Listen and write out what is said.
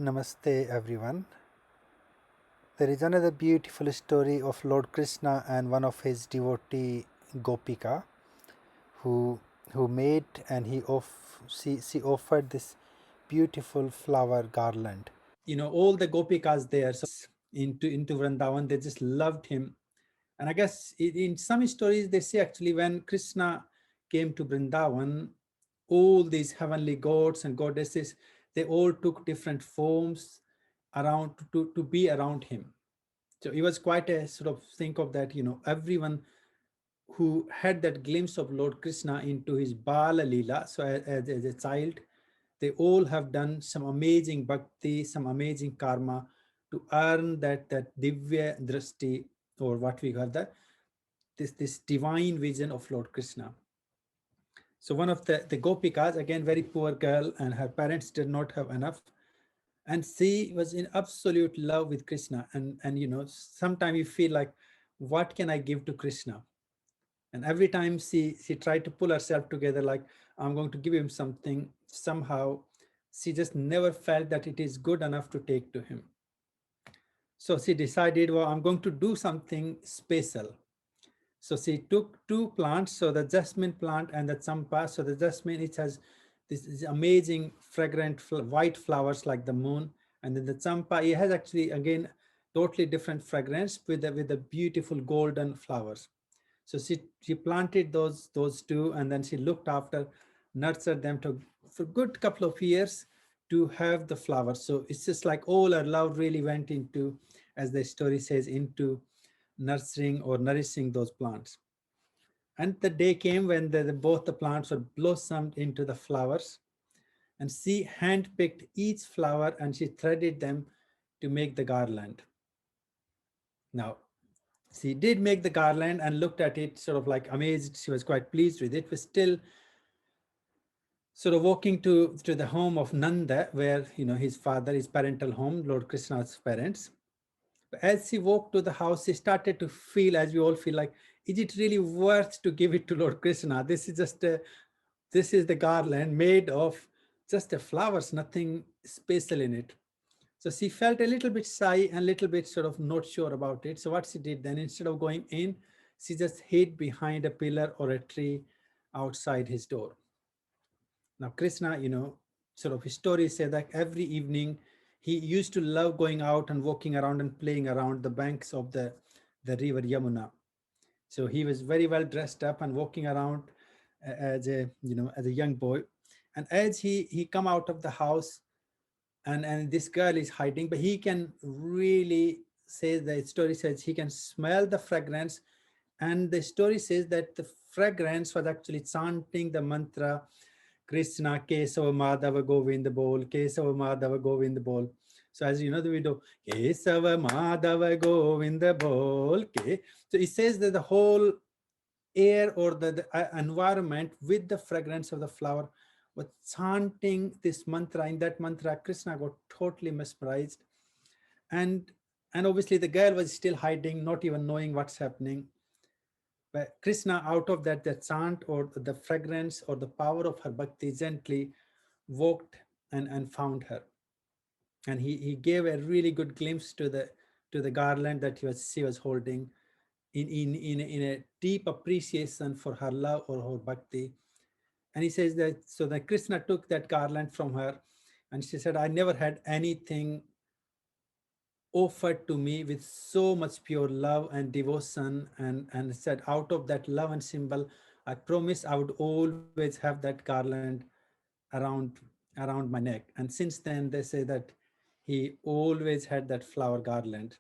Namaste everyone. There is another beautiful story of Lord Krishna and one of his devotee Gopika who made and she offered this beautiful flower garland. All the Gopikas there into Vrindavan, they just loved him. And I guess in some stories they say actually when Krishna came to Vrindavan, all these heavenly gods and goddesses, they all took different forms around to be around him. So it was quite a sort of think of that, everyone who had that glimpse of Lord Krishna into his Bala Leela, so as a child, they all have done some amazing bhakti, some amazing karma to earn that divya drasti, or what we call that, this divine vision of Lord Krishna. So one of the Gopikas, again, very poor girl, and her parents did not have enough. And she was in absolute love with Krishna. And sometimes you feel like, what can I give to Krishna? And every time she tried to pull herself together, like, I'm going to give him something, somehow she just never felt that it is good enough to take to him. So she decided, well, I'm going to do something special. So she took two plants, so the jasmine plant and the champa. So the jasmine, it has this amazing fragrant white flowers like the moon, and then the champa, it has actually again totally different fragrance with the beautiful golden flowers. So she planted those two, and then she looked after, nurtured them to for a good couple of years to have the flowers. So it's just like all her love really went into, as the story says, into nurturing or nourishing those plants. And the day came when both the plants were blossomed into the flowers, and she handpicked each flower and she threaded them to make the garland. Now, she did make the garland and looked at it sort of like amazed. She was quite pleased with it, but still sort of walking to the home of Nanda, where his father, his parental home, Lord Krishna's parents. As she walked to the house, she started to feel, as we all feel, like, is it really worth to give it to Lord Krishna? This is the garland made of just the flowers, nothing special in it. So she felt a little bit shy and a little bit sort of not sure about it. So what she did then, instead of going in, she just hid behind a pillar or a tree outside his door. Now Krishna, sort of his stories say that every evening he used to love going out and walking around and playing around the banks of the river Yamuna. So he was very well dressed up and walking around as a young boy. And as he come out of the house, and this girl is hiding, but he can really say, the story says he can smell the fragrance, and the story says that the fragrance was actually chanting the mantra Krishna Kesava Madhava Govind Bol, Kesava Madhava Govind Bol. So as you know, the video Kesava Madhava Govind Bol. So it says that the whole air or the environment with the fragrance of the flower was chanting this mantra. In that mantra, Krishna got totally mesmerized, and obviously the girl was still hiding, not even knowing what's happening. But Krishna, out of that chant or the fragrance or the power of her bhakti, gently walked and found her, and he gave a really good glimpse to the garland that she was holding, in a deep appreciation for her love or her bhakti. And he says that Krishna took that garland from her, and she said, I never had anything offered to me with so much pure love and devotion, and said, out of that love and symbol, I promise I would always have that garland around around my neck. And since then, they say that he always had that flower garland.